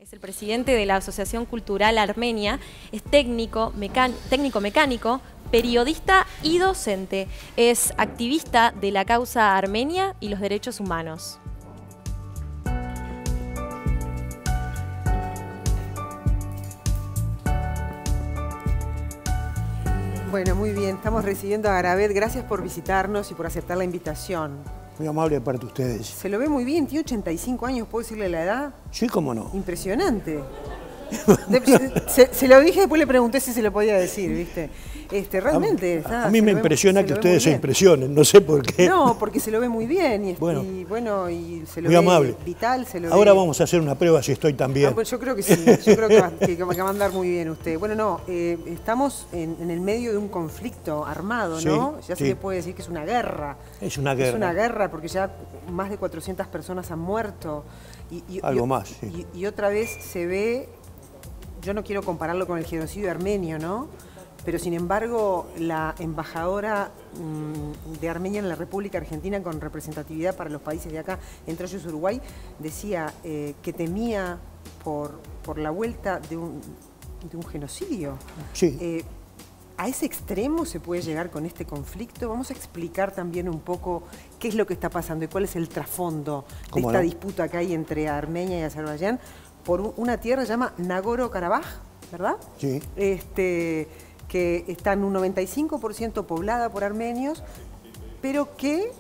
Es el presidente de la Asociación Cultural Armenia, es técnico mecánico, periodista y docente. Es activista de la causa armenia y los derechos humanos. Bueno, muy bien. Estamos recibiendo a Garabet. Gracias por visitarnos y por aceptar la invitación. Muy amable de parte de ustedes. Se lo ve muy bien. Tiene 85 años. ¿Puedo decirle la edad? Sí, cómo no. Impresionante. Se lo dije, después le pregunté si se lo podía decir, ¿viste? Realmente a mí me impresiona que ustedes se impresionen, no sé por qué. No, porque se lo ve muy bien y se lo muy ve amable. Vital. Ahora vamos a hacer una prueba si estoy tan bien. Pues yo creo que sí, yo creo que va a andar muy bien usted. Bueno, no, estamos en el medio de un conflicto armado, ¿no? Ya se le puede decir que es una guerra. Es una guerra. Es una guerra porque ya más de 400 personas han muerto. Algo más, sí. Y otra vez se ve, yo no quiero compararlo con el genocidio armenio, ¿no? Pero sin embargo, la embajadora de Armenia en la República Argentina, con representatividad para los países de acá, entre ellos Uruguay, decía que temía por la vuelta de un genocidio. Sí. ¿A ese extremo se puede llegar con este conflicto? Vamos a explicar también un poco qué es lo que está pasando y cuál es el trasfondo de esta disputa que hay entre Armenia y Azerbaiyán por una tierra que se llama Nagorno-Karabaj, ¿verdad? Sí. Que está en un 95% poblada por armenios, pero que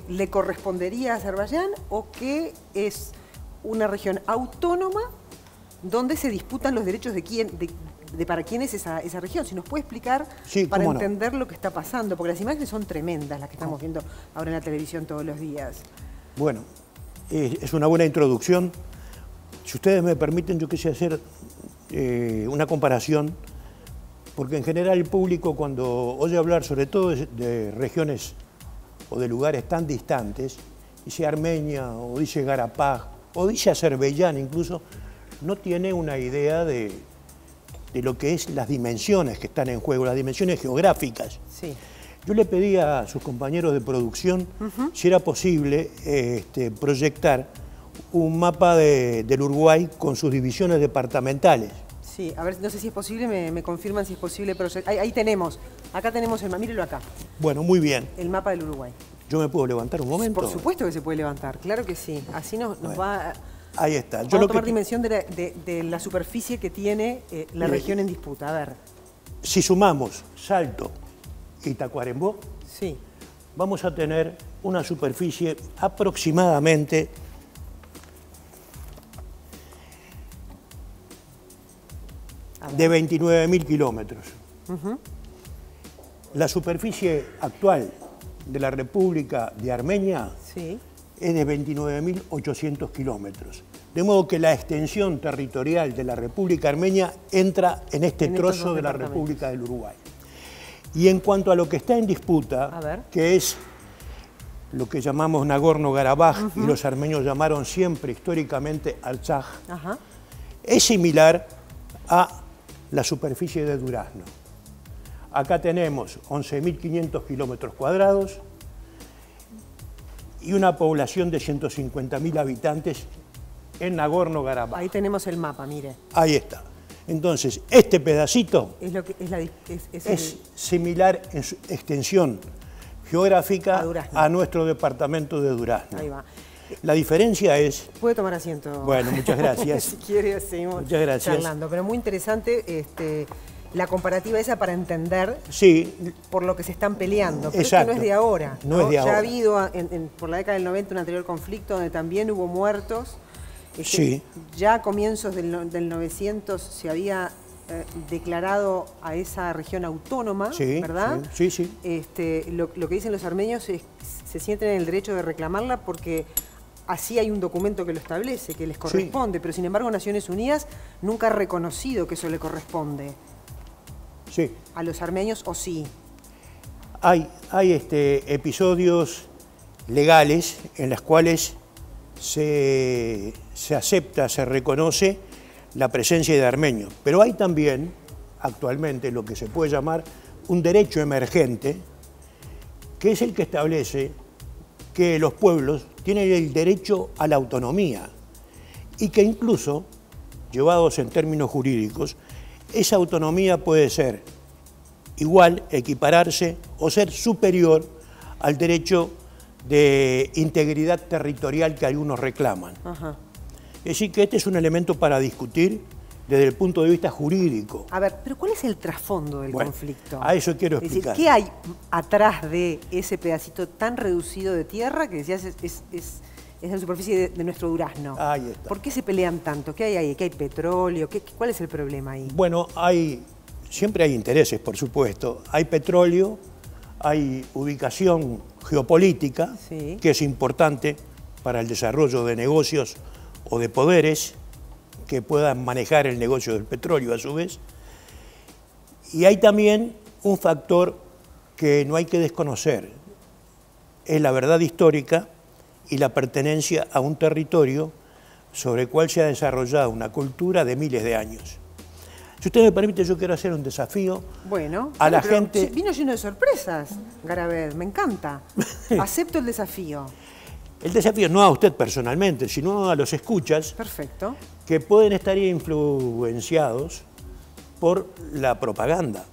le correspondería a Azerbaiyán o que es una región autónoma donde se disputan los derechos de para quién es esa región. Si nos puede explicar para entender lo que está pasando, porque las imágenes son tremendas las que estamos viendo ahora en la televisión todos los días. Bueno, es una buena introducción. Si ustedes me permiten, yo quisiera hacer una comparación, porque en general el público cuando oye hablar sobre todo de regiones o de lugares tan distantes, dice Armenia o dice Karabaj o dice Azerbaiyán incluso, no tiene una idea de lo que es las dimensiones que están en juego, las dimensiones geográficas. Sí. Yo le pedí a sus compañeros de producción si era posible proyectar un mapa del Uruguay con sus divisiones departamentales. Sí, a ver, no sé si es posible, me confirman si es posible. Ahí tenemos, acá tenemos el mapa, mírelo acá. Bueno, muy bien. El mapa del Uruguay. ¿Yo me puedo levantar un momento? Por supuesto que se puede levantar, claro que sí. Así nos va... Ahí está. Vamos a tomar dimensión de la superficie que tiene la región en disputa. A ver. Si sumamos Salto y Tacuarembó, sí, vamos a tener una superficie aproximadamente de 29.000 kilómetros. La superficie actual de la República de Armenia es de 29.800 kilómetros. De modo que la extensión territorial de la República Armenia entra en este trozo de la República del Uruguay. Y en cuanto a lo que está en disputa, que es lo que llamamos Nagorno-Karabaj y los armenios llamaron siempre históricamente Artsaj, es similar a la superficie de Durazno. Acá tenemos 11.500 kilómetros cuadrados y una población de 150.000 habitantes en Nagorno-Karabaj. Ahí tenemos el mapa, mire. Ahí está. Entonces, este pedacito es similar en su extensión geográfica a nuestro departamento de Durazno. Ahí va. La diferencia es... Puede tomar asiento. Bueno, muchas gracias. Si quiere, seguimos charlando. Pero muy interesante la comparativa esa para entender por lo que se están peleando. Pero esto no es de ahora. No es de ahora. Ya ha habido, por la década del 90, un anterior conflicto donde también hubo muertos. Ya a comienzos del 900 se había declarado a esa región autónoma, ¿verdad? Sí. Lo que dicen los armenios es se sienten en el derecho de reclamarla porque así hay un documento que lo establece, que les corresponde, pero sin embargo Naciones Unidas nunca ha reconocido que eso le corresponde a los armenios, ¿o sí? Hay episodios legales en los cuales se acepta, se reconoce la presencia de armenios, pero hay también actualmente lo que se puede llamar un derecho emergente, que es el que establece que los pueblos tienen el derecho a la autonomía y que incluso llevados en términos jurídicos, esa autonomía puede ser igual, equipararse o ser superior al derecho de integridad territorial que algunos reclaman. Ajá. Es decir, que este es un elemento para discutir desde el punto de vista jurídico. A ver, pero ¿cuál es el trasfondo del conflicto? A eso quiero explicar. Es decir, ¿qué hay atrás de ese pedacito tan reducido de tierra que decías es la superficie de nuestro durazno? Ahí está. ¿Por qué se pelean tanto? ¿Qué hay ahí? ¿Qué hay petróleo? ¿Cuál es el problema ahí? Bueno, siempre hay intereses, por supuesto. Hay petróleo, hay ubicación geopolítica, sí, que es importante para el desarrollo de negocios o de poderes que puedan manejar el negocio del petróleo a su vez. Y hay también un factor que no hay que desconocer, es la verdad histórica y la pertenencia a un territorio sobre el cual se ha desarrollado una cultura de miles de años. Si usted me permite, yo quiero hacer un desafío a la gente. Vino lleno de sorpresas, Garabed, me encanta. Acepto el desafío. El desafío no a usted personalmente, sino a los escuchas. Perfecto. Que pueden estar influenciados por la propaganda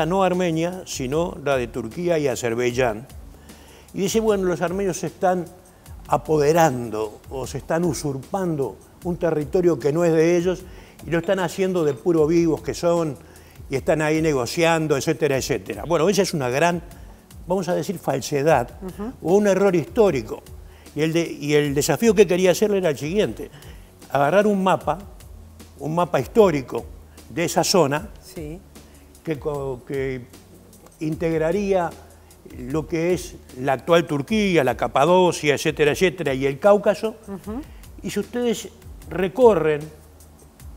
no armenia, sino la de Turquía y Azerbaiyán. Y dice, bueno, los armenios se están apoderando o se están usurpando un territorio que no es de ellos y lo están haciendo de puro vivos que son y están ahí negociando, etcétera, etcétera. Bueno, esa es una gran, vamos a decir, falsedad o un error histórico. Y el desafío que quería hacerle era el siguiente: agarrar un mapa histórico de esa zona, sí, que integraría lo que es la actual Turquía, la Capadocia, etcétera, etcétera, y el Cáucaso. Y si ustedes recorren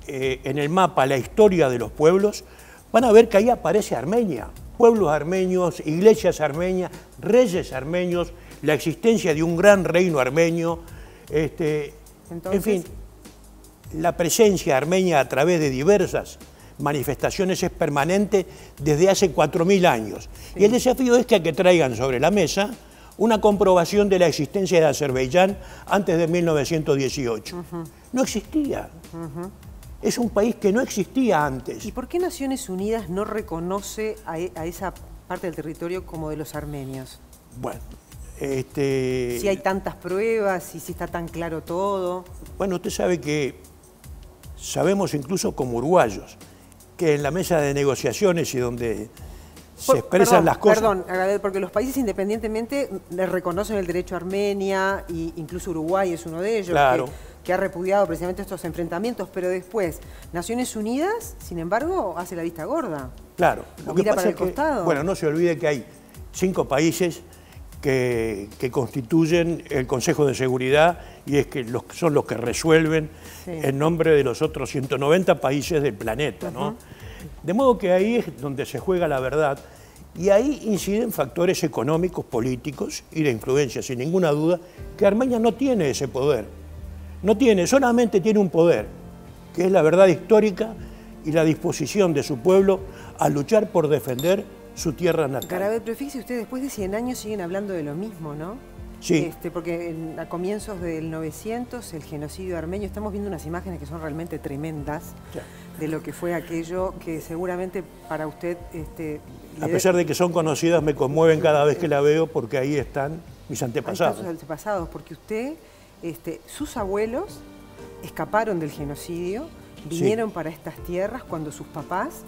en el mapa la historia de los pueblos, van a ver que ahí aparece Armenia, pueblos armenios, iglesias armenias, reyes armenios, la existencia de un gran reino armenio, en fin, la presencia armenia a través de diversas manifestaciones es permanente desde hace 4000 años. Sí. Y el desafío es que traigan sobre la mesa una comprobación de la existencia de Azerbaiyán antes de 1918. No existía. Es un país que no existía antes. ¿Y por qué Naciones Unidas no reconoce a esa parte del territorio como de los armenios? Bueno, si hay tantas pruebas y si está tan claro todo. Bueno, usted sabe que sabemos incluso como uruguayos que en la mesa de negociaciones y donde se expresan las cosas. Perdón, porque los países independientemente le reconocen el derecho a Armenia, e incluso Uruguay es uno de ellos, claro, que ha repudiado precisamente estos enfrentamientos, pero después Naciones Unidas, sin embargo, hace la vista gorda. Claro. Lo mira para el costado. Bueno, no se olvide que hay 5 países que constituyen el Consejo de Seguridad y es que son los que resuelven en nombre de los otros 190 países del planeta, ¿no? De modo que ahí es donde se juega la verdad y ahí inciden factores económicos, políticos y de influencia, sin ninguna duda, que Armenia no tiene ese poder. No tiene, solamente tiene un poder, que es la verdad histórica y la disposición de su pueblo a luchar por defender su tierra natal. Garabed, pero fíjese usted, después de 100 años siguen hablando de lo mismo, ¿no? Sí. Porque a comienzos del 900, el genocidio armenio, estamos viendo unas imágenes que son realmente tremendas de lo que fue aquello que seguramente para usted... a pesar de que son conocidas, me conmueven cada vez que la veo porque ahí están mis antepasados. Ahí están sus antepasados, porque usted, sus abuelos escaparon del genocidio, vinieron para estas tierras cuando sus papás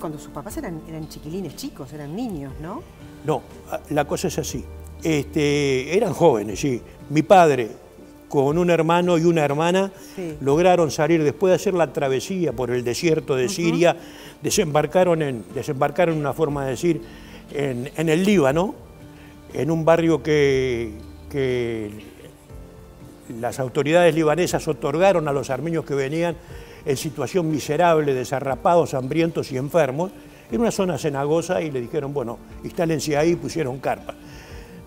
eran chiquilines chicos, eran niños, ¿no? No, la cosa es así. Eran jóvenes, sí. Mi padre, con un hermano y una hermana, lograron salir después de hacer la travesía por el desierto de Siria, desembarcaron una forma de decir, en el Líbano, en un barrio que las autoridades libanesas otorgaron a los armenios que venían en situación miserable, desarrapados, hambrientos y enfermos, en una zona cenagosa, y le dijeron, bueno, instálense ahí, pusieron carpa.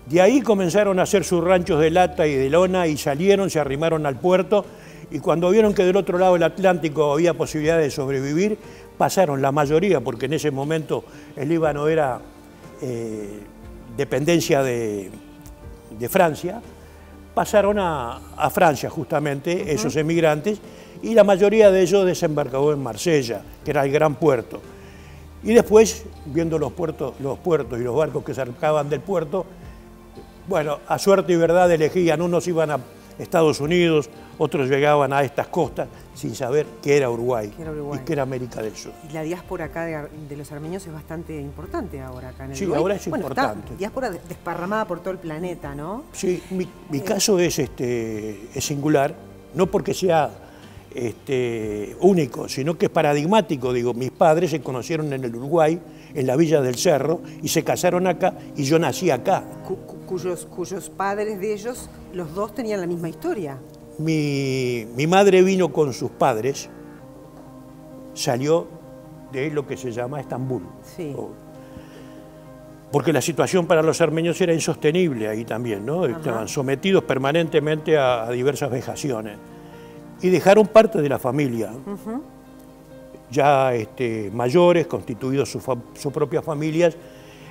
De ahí comenzaron a hacer sus ranchos de lata y de lona y salieron, se arrimaron al puerto y cuando vieron que del otro lado del Atlántico había posibilidad de sobrevivir, pasaron la mayoría, porque en ese momento el Líbano era dependencia de Francia, pasaron a Francia justamente esos emigrantes y la mayoría de ellos desembarcó en Marsella, que era el gran puerto. Y después, viendo los puertos y los barcos que zarpaban del puerto, bueno, a suerte y verdad elegían, unos iban a Estados Unidos, otros llegaban a estas costas sin saber que era Uruguay, y que era América del Sur. Y la diáspora acá de los armenios es bastante importante ahora acá en el Sí, Uruguay. ahora es importante. Está diáspora desparramada por todo el planeta, ¿no? Sí, mi caso es singular, no porque sea único, sino que es paradigmático. Digo, mis padres se conocieron en el Uruguay, en la Villa del Cerro, y se casaron acá, y yo nací acá. Cuyos padres de ellos, los dos tenían la misma historia. Mi madre vino con sus padres, salió de lo que se llama Estambul. Sí. Porque la situación para los armenios era insostenible ahí también, ¿no? Estaban sometidos permanentemente a diversas vejaciones. Y dejaron parte de la familia, ya mayores, constituidos sus propias familias,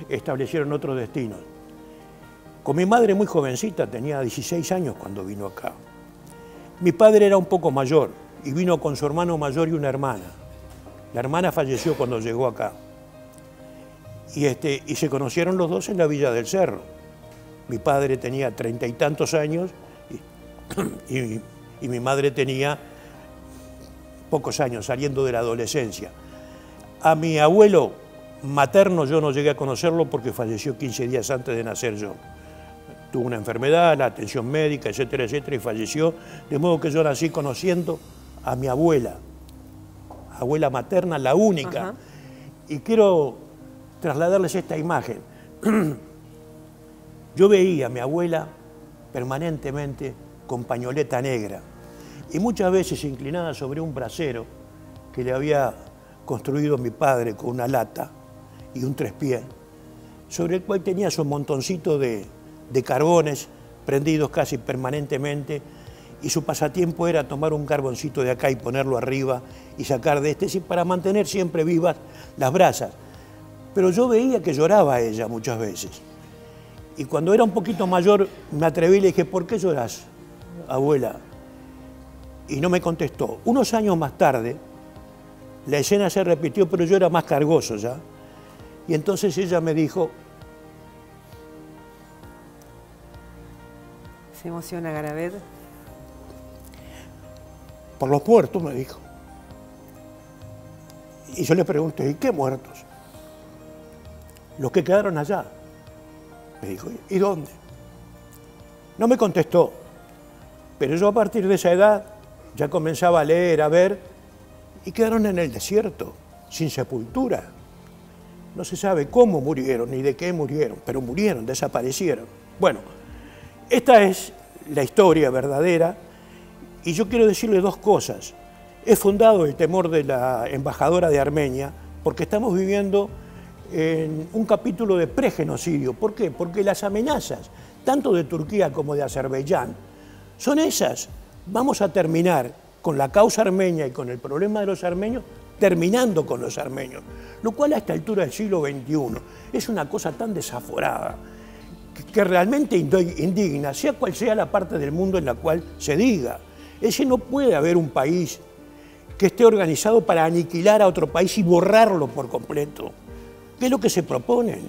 establecieron otros destinos. Con mi madre muy jovencita, tenía 16 años cuando vino acá. Mi padre era un poco mayor y vino con su hermano mayor y una hermana. La hermana falleció cuando llegó acá. Y se conocieron los dos en la Villa del Cerro. Mi padre tenía 30 y tantos años y mi madre tenía pocos años, saliendo de la adolescencia. A mi abuelo materno yo no llegué a conocerlo porque falleció 15 días antes de nacer yo. Tuvo una enfermedad, la atención médica, etcétera, etcétera, y falleció. De modo que yo nací conociendo a mi abuela materna, la única. Y quiero trasladarles esta imagen. Yo veía a mi abuela permanentemente con pañoleta negra y muchas veces inclinada sobre un brasero que le había construido mi padre con una lata y un trespié, sobre el cual tenía su montoncito de carbones prendidos casi permanentemente, y su pasatiempo era tomar un carboncito de acá y ponerlo arriba y sacar de para mantener siempre vivas las brasas. Pero yo veía que lloraba ella muchas veces. Y cuando era un poquito mayor me atreví y le dije, ¿por qué lloras, abuela? Y no me contestó. Unos años más tarde, la escena se repitió, pero yo era más cargoso ya. Y entonces ella me dijo... Se emociona Garabed. Por los muertos, me dijo. Y yo le pregunté, ¿y qué muertos? Los que quedaron allá. Me dijo, ¿y dónde? No me contestó, pero yo a partir de esa edad ya comenzaba a leer, a ver, y quedaron en el desierto, sin sepultura. No se sabe cómo murieron ni de qué murieron, pero murieron, desaparecieron. Bueno, esta es la historia verdadera, y yo quiero decirle dos cosas. He fundado el temor de la embajadora de Armenia porque estamos viviendo en un capítulo de pregenocidio. ¿Por qué? Porque las amenazas, tanto de Turquía como de Azerbaiyán, son esas. Vamos a terminar con la causa armenia y con el problema de los armenios, terminando con los armenios, lo cual a esta altura del siglo XXI es una cosa tan desaforada que realmente indigna, sea cual sea la parte del mundo en la cual se diga. Es decir, no puede haber un país que esté organizado para aniquilar a otro país y borrarlo por completo. ¿Qué es lo que se proponen?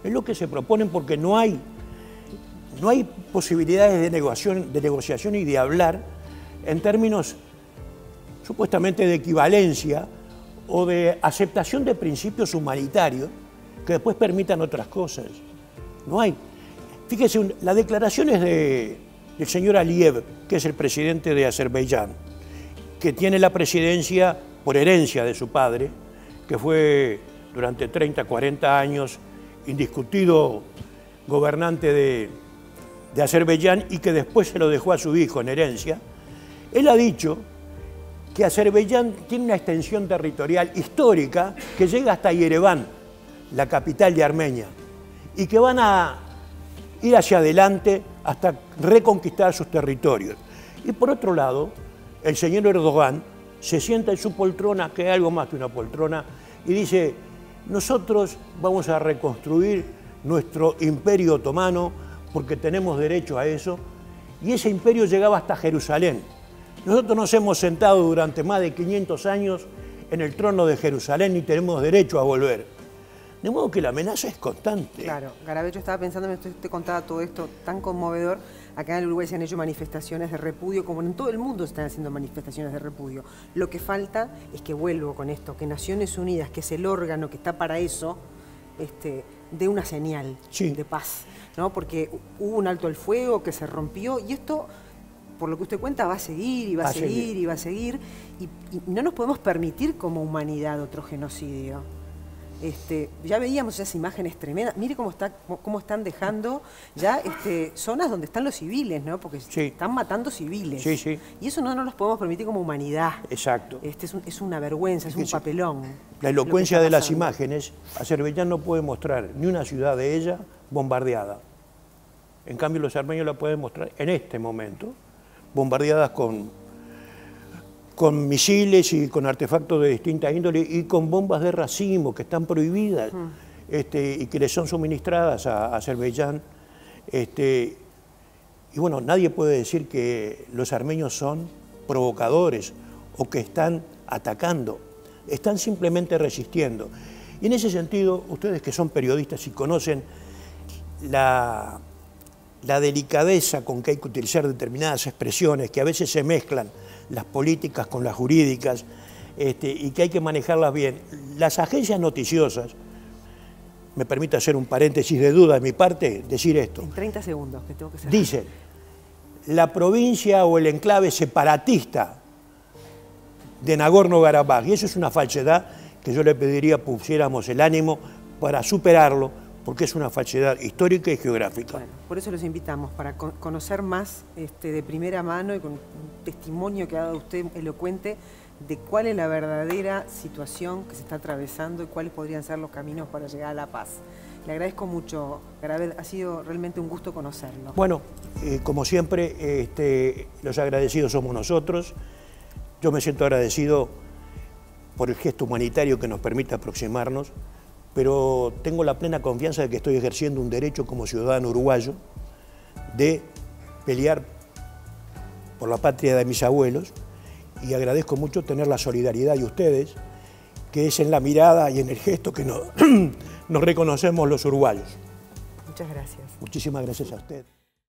Es lo que se proponen porque no hay posibilidades de negociación y de hablar en términos supuestamente de equivalencia o de aceptación de principios humanitarios que después permitan otras cosas. No hay. Fíjese, las declaraciones del señor Aliyev, que es el presidente de Azerbaiyán, que tiene la presidencia por herencia de su padre, que fue durante 30, 40 años indiscutido gobernante de Azerbaiyán y que después se lo dejó a su hijo en herencia. Él ha dicho que Azerbaiyán tiene una extensión territorial histórica que llega hasta Yerevan, la capital de Armenia, y que van a ir hacia adelante hasta reconquistar sus territorios. Y por otro lado, el señor Erdogan se sienta en su poltrona, que es algo más que una poltrona, y dice, nosotros vamos a reconstruir nuestro imperio otomano porque tenemos derecho a eso, y ese imperio llegaba hasta Jerusalén. Nosotros nos hemos sentado durante más de 500 años en el trono de Jerusalén y tenemos derecho a volver. De modo que la amenaza es constante. Claro, Garabé, yo estaba pensando, te contaba todo esto tan conmovedor. Acá en el Uruguay se han hecho manifestaciones de repudio, como en todo el mundo se están haciendo manifestaciones de repudio. Lo que falta es que vuelvo con esto, que Naciones Unidas, que es el órgano que está para eso, dé una señal de paz, ¿no? Porque hubo un alto al fuego que se rompió y esto, por lo que usted cuenta, va a seguir y va a seguir y va a seguir. Y no nos podemos permitir como humanidad otro genocidio. Ya veíamos esas imágenes tremendas. Mire cómo están dejando ya zonas donde están los civiles, ¿no? Porque están matando civiles. Sí, sí. Y eso no nos los podemos permitir como humanidad. Exacto. Es una vergüenza, es un papelón. La elocuencia de las imágenes, Azerbaiyán no puede mostrar ni una ciudad de ella bombardeada. En cambio, los armenios la pueden mostrar en este momento, bombardeadas con misiles y con artefactos de distinta índole y con bombas de racimo que están prohibidas y que les son suministradas a Azerbaiyán. Y bueno, nadie puede decir que los armenios son provocadores o que están atacando, están simplemente resistiendo. Y en ese sentido, ustedes que son periodistas y conocen la delicadeza con que hay que utilizar determinadas expresiones, que a veces se mezclan las políticas con las jurídicas y que hay que manejarlas bien. Las agencias noticiosas, me permite hacer un paréntesis de duda de mi parte, decir esto. En 30 segundos, que tengo que cerrar. Dicen, la provincia o el enclave separatista de Nagorno-Karabaj, y eso es una falsedad que yo le pediría pusiéramos el ánimo para superarlo, porque es una falsedad histórica y geográfica. Bueno, por eso los invitamos, para conocer más de primera mano y con un testimonio que ha dado usted elocuente de cuál es la verdadera situación que se está atravesando y cuáles podrían ser los caminos para llegar a la paz. Le agradezco mucho, Garabé, ha sido realmente un gusto conocerlo. Bueno, como siempre, los agradecidos somos nosotros. Yo me siento agradecido por el gesto humanitario que nos permite aproximarnos, pero tengo la plena confianza de que estoy ejerciendo un derecho como ciudadano uruguayo de pelear por la patria de mis abuelos y agradezco mucho tener la solidaridad de ustedes, que es en la mirada y en el gesto que nos reconocemos los uruguayos. Muchas gracias. Muchísimas gracias a usted.